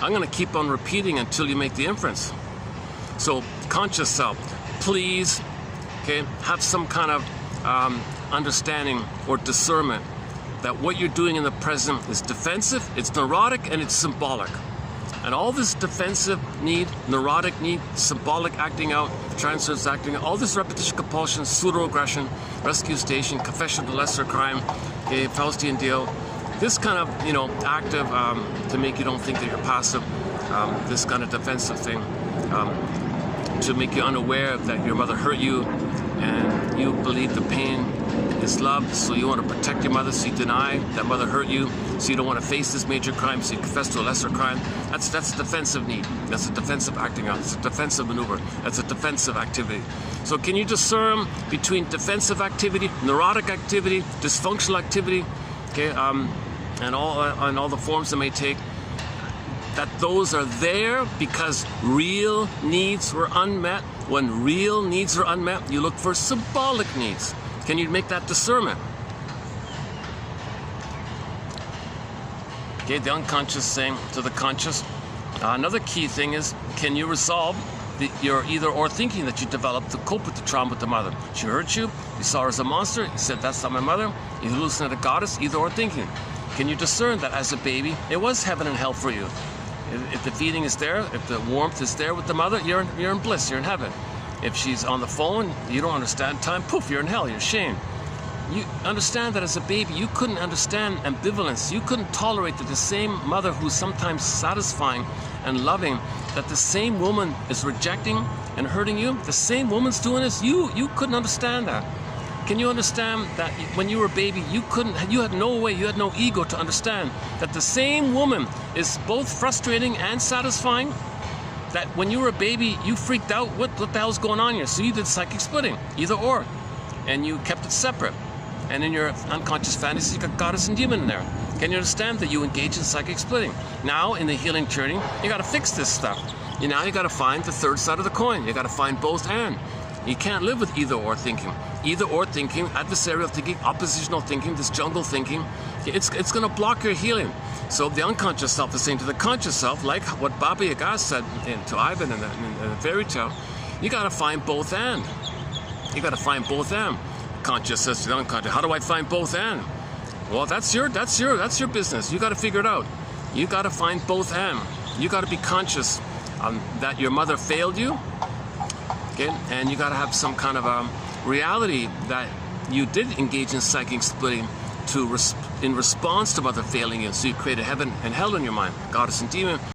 I'm going to keep on repeating until you make the inference. So conscious self, please, okay, have some kind of understanding or discernment that what you're doing in the present is defensive, it's neurotic, and it's symbolic. And all this defensive need, neurotic need, symbolic acting out, transference acting out, all this repetition compulsion, pseudo-aggression, rescue station, confession to lesser crime, okay, Faustian deal, this kind of, active to make you don't think that you're passive, this kind of defensive thing, to make you unaware that your mother hurt you and you believe the pain is love, so you want to protect your mother, so you deny that mother hurt you, so you don't want to face this major crime, so you confess to a lesser crime. That's a defensive need. That's a defensive acting out. It's a defensive maneuver. That's a defensive activity. So can you discern between defensive activity, neurotic activity, dysfunctional activity, okay, and all the forms it may take? That those are there because real needs were unmet. When real needs are unmet, you look for symbolic needs. Can you make that discernment? Okay, the unconscious saying to the conscious. Another key thing is, can you resolve your either-or thinking that you developed to cope with the trauma with the mother? She hurt you, you saw her as a monster, you said, that's not my mother, you hallucinated a goddess, either-or thinking. Can you discern that as a baby, it was heaven and hell for you? If the feeding is there, if the warmth is there with the mother, you're in bliss, you're in heaven. If she's on the phone, you don't understand time, poof, you're in hell, you're ashamed. You understand that as a baby, you couldn't understand ambivalence. You couldn't tolerate that the same mother who's sometimes satisfying and loving, that the same woman is rejecting and hurting you. The same woman's doing this. You couldn't understand that. Can you understand that when you were a baby, you had no way, you had no ego to understand that the same woman is both frustrating and satisfying? That when you were a baby, you freaked out, what the hell's going on here? So you did psychic splitting, either or, and you kept it separate. And in your unconscious fantasy, you got goddess and demon in there. Can you understand that you engage in psychic splitting? Now, in the healing journey, you got to fix this stuff. You got to find the third side of the coin. You got to find both and. You can't live with either or thinking. Either or thinking, adversarial thinking, oppositional thinking, this jungle thinking, it's going to block your healing. So the unconscious self is saying to the conscious self, like what Baba Yaga said to Ivan in the fairy tale, you got to find both and. You got to find both and. Conscious says to the unconscious, how do I find both and? Well, that's your business. You got to figure it out. You got to find both and. You got to be conscious that your mother failed you. Okay, and you got to have some kind of reality that you did engage in psychic splitting in response to mother failing you. So you created heaven and hell in your mind, goddess and demon.